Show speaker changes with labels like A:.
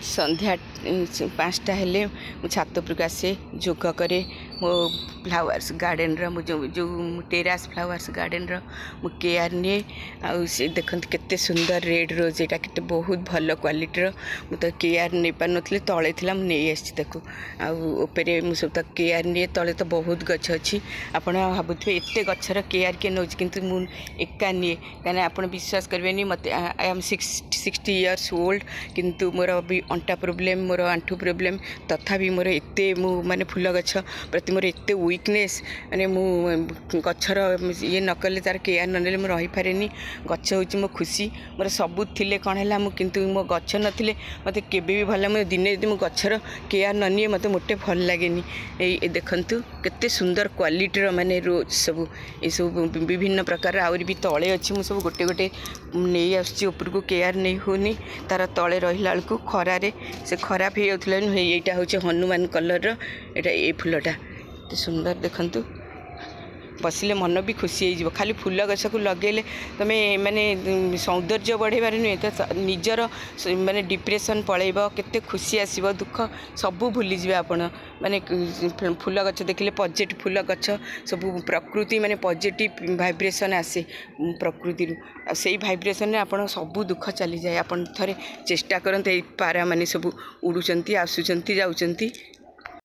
A: संध्या 5टा हेले मु छात उपरक आसे जोग करे मो फ्लावर्स गार्डन रो जो टेरास फ्लावर्स गार्डन रो मु केयर निए से देखते केते सुंदर रेड रोज एटा केते बहुत भल क्वालिटी रो मु तो केयर नहीं पार नथले तळे थिला मु नहीं आसी देखो आउे मु सब तक केयर निए तळे तो बहुत गछ अच्छी आपण भाबुथे एते गछर केयर के नोज किंतु मु एका निए कने आपण विश्वास करबेनी मते आई एम 60 इयर्स ओल्ड किंतु मोर भी अंटा प्रोब्लेम मोर आंठू प्रोब्लेम तथापि मोर एते मु माने फूल गछ प्रति मोर एते वीकनेस माने मु गछर ये नकले तार केयर ननेले मु रही पारेनी गछ होची मो खुशी मोर सब थिले कोन हैला मु किंतु मो गछ नथिले मते केबे भी भला मु दिने मु गछर केयर ननिए मते मोटे भल लागेनी ए देखंतु केते सुंदर क्वालिटी रो माने रोज सब ए सब विभिन्न प्रकार आउरी भी तळे अछि मु सब गोटे गोटे नहीं आछि ऊपर को केयर नहीं होनी तार तळे रहिला को खरा रे से खराब हे जाउथले एटा होचे हनुमान कलर रो एटा ए फुलटा तो सुंदर देखंतु बसिले मन भी खुशी हो खाली फूल गछ को लगेले तमे माने सौंदर्य बढ़ेबार नुहे तो निजर माने डिप्रेशन पलैब केते खुशी आसीबो दुख सब भूली जिवे आपण माने फूल गछ देखले पॉजिटिव फूल गछ सब प्रकृति माने पॉजिटिव वाइब्रेशन आसे प्रकृति से वाइब्रेशन रे आपण सब दुख चली जाए आपण थरे चेष्टा करते पारा माने सब उड़ुचंती आसुचंती जाउचंती